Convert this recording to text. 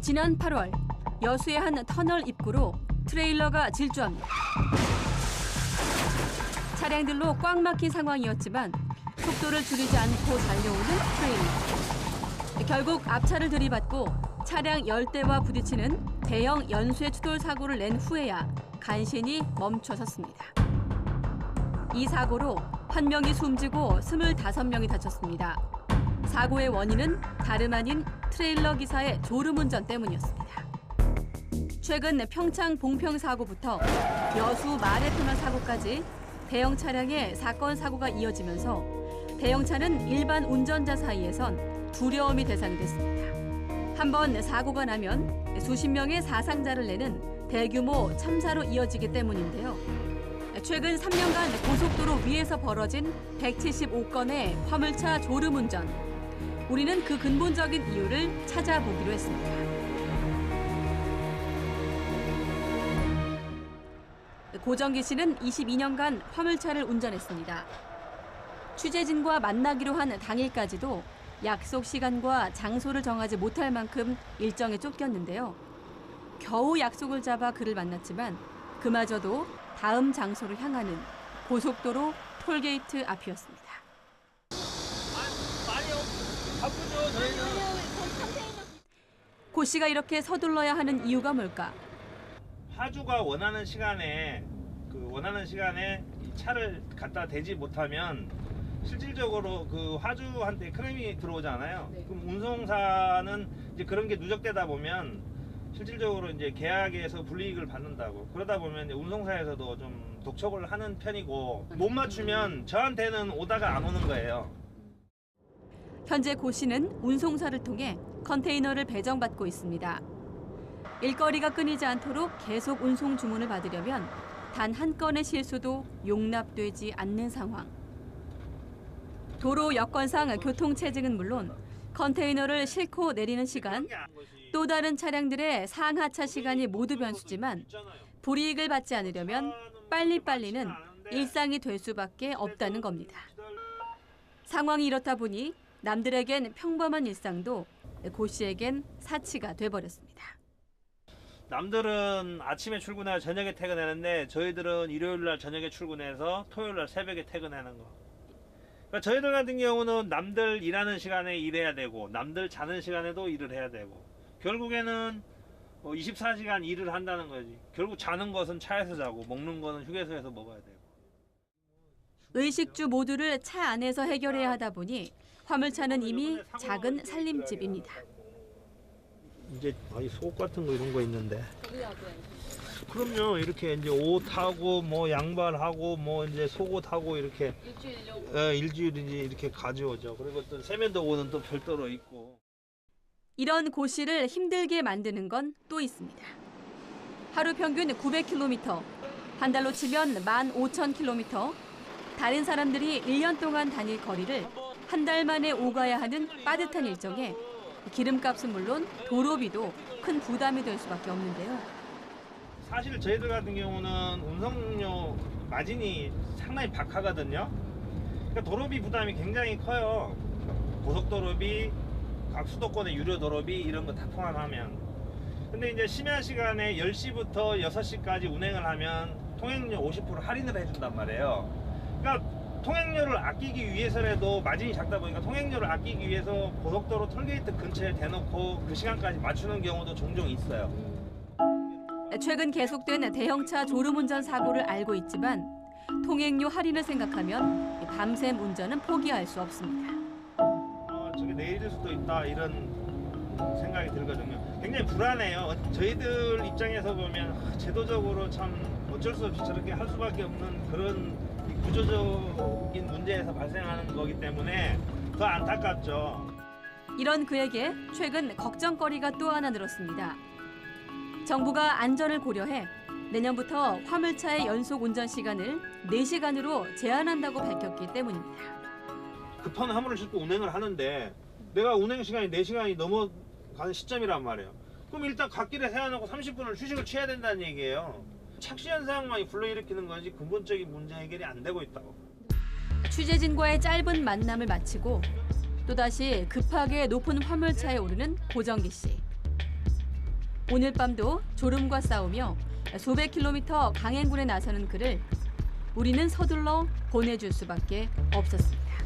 지난 8월 여수의 한 터널 입구로 트레일러가 질주합니다. 차량들로 꽉 막힌 상황이었지만 속도를 줄이지 않고 달려오는 트레일러. 결국 앞차를 들이받고 차량 10대와 부딪히는 대형 연쇄 추돌 사고를 낸 후에야 간신히 멈춰섰습니다. 이 사고로 1명이 숨지고 25명이 다쳤습니다. 사고의 원인은 다름 아닌 트레일러 기사의 졸음운전 때문이었습니다. 최근 평창 봉평 사고부터 여수 마레터널 사고까지 대형 차량의 사건 사고가 이어지면서 대형차는 일반 운전자 사이에선 두려움이 대상이 됐습니다. 한번 사고가 나면 수십 명의 사상자를 내는 대규모 참사로 이어지기 때문인데요. 최근 3년간 고속도로 위에서 벌어진 175건의 화물차 졸음운전. 우리는 그 근본적인 이유를 찾아보기로 했습니다. 고정기 씨는 22년간 화물차를 운전했습니다. 취재진과 만나기로 한 당일까지도 약속 시간과 장소를 정하지 못할 만큼 일정에 쫓겼는데요. 겨우 약속을 잡아 그를 만났지만 그마저도 다음 장소를 향하는 고속도로 톨게이트 앞이었습니다. 바쁘죠, 저희는. 고 씨가 이렇게 서둘러야 하는 이유가 뭘까? 화주가 원하는 시간에 이 차를 갖다 대지 못하면 실질적으로 그 화주한테 크레임이 들어오잖아요. 네. 그럼 운송사는 이제 그런 게 누적되다 보면 실질적으로 이제 계약에서 불이익을 받는다고. 그러다 보면 이제 운송사에서도 좀 독촉을 하는 편이고 못 맞추면 저한테는 오다가 안 오는 거예요. 현재 고 씨는 운송사를 통해 컨테이너를 배정받고 있습니다. 일거리가 끊이지 않도록 계속 운송 주문을 받으려면 단 한 건의 실수도 용납되지 않는 상황. 도로 여건상 교통체증은 물론 컨테이너를 싣고 내리는 시간, 또 다른 차량들의 상하차 시간이 모두 변수지만 불이익을 받지 않으려면 빨리빨리는 일상이 될 수밖에 없다는 겁니다. 상황이 이렇다 보니 남들에겐 평범한 일상도 고 씨에겐 사치가 돼버렸습니다. 남들은 아침에 출근해서 저녁에 퇴근하는데 저희들은 일요일날 저녁에 출근해서 토요일날 새벽에 퇴근하는 거. 그러니까 저희들 같은 경우는 남들 일하는 시간에 일해야 되고 남들 자는 시간에도 일을 해야 되고 결국에는 24시간 일을 한다는 거지. 결국 자는 것은 차에서 자고 먹는 거는 휴게소에서 먹어야 되고. 의식주 모두를 차 안에서 해결해야 하다 보니 화물차는 이미 작은 살림집입니다. 이제 속옷 같은 거 이런 거 있는데. 그럼요. 이렇게 이제 옷하고 뭐 양말하고 뭐 이제 속옷하고 이렇게 일주일 이제 이렇게 가져오죠. 그리고 또 세면도구는 또 별도로 있고. 이런 고 씨를 힘들게 만드는 건 또 있습니다. 하루 평균 900km, 한 달로 치면 15,000km. 다른 사람들이 1년 동안 다닐 거리를 한 달 만에 오가야 하는 빠듯한 일정에 기름값은 물론 도로비도 큰 부담이 될 수밖에 없는데요. 사실 저희들 같은 경우는 운송료 마진이 상당히 박하거든요. 그러니까 도로비 부담이 굉장히 커요. 고속도로비, 각 수도권의 유료 도로비 이런 거 다 포함하면. 근데 이제 심야 시간에 10시부터 6시까지 운행을 하면 통행료 50% 할인을 해준단 말이에요. 그러니까 통행료를 아끼기 위해서라도 마진이 작다 보니까 통행료를 아끼기 위해서 고속도로 톨게이트 근처에 대놓고 그 시간까지 맞추는 경우도 종종 있어요. 최근 계속된 대형차 졸음운전 사고를 알고 있지만 통행료 할인을 생각하면 밤샘 운전은 포기할 수 없습니다. 저게 내일 수도 있다 이런 생각이 들거든요. 굉장히 불안해요. 저희들 입장에서 보면 제도적으로 참 어쩔 수 없이 저렇게 할 수밖에 없는 그런 구조적인 문제에서 발생하는 거기 때문에 더 안타깝죠. 이런 그에게 최근 걱정거리가 또 하나 늘었습니다. 정부가 안전을 고려해 내년부터 화물차의 연속 운전 시간을 4시간으로 제한한다고 밝혔기 때문입니다. 급한 화물을 싣고 운행을 하는데 내가 운행 시간이 4시간이 넘어가는 시점이란 말이에요. 그럼 일단 갓길에 세워놓고 30분을 휴식을 취해야 된다는 얘기예요. 착시 현상만이 불러일으키는 거지 근본적인 문제 해결이 안 되고 있다고. 취재진과의 짧은 만남을 마치고 또다시 급하게 높은 화물차에 오르는 고정기 씨. 오늘 밤도 졸음과 싸우며 수백 킬로미터 강행군에 나서는 그를 우리는 서둘러 보내줄 수밖에 없었습니다.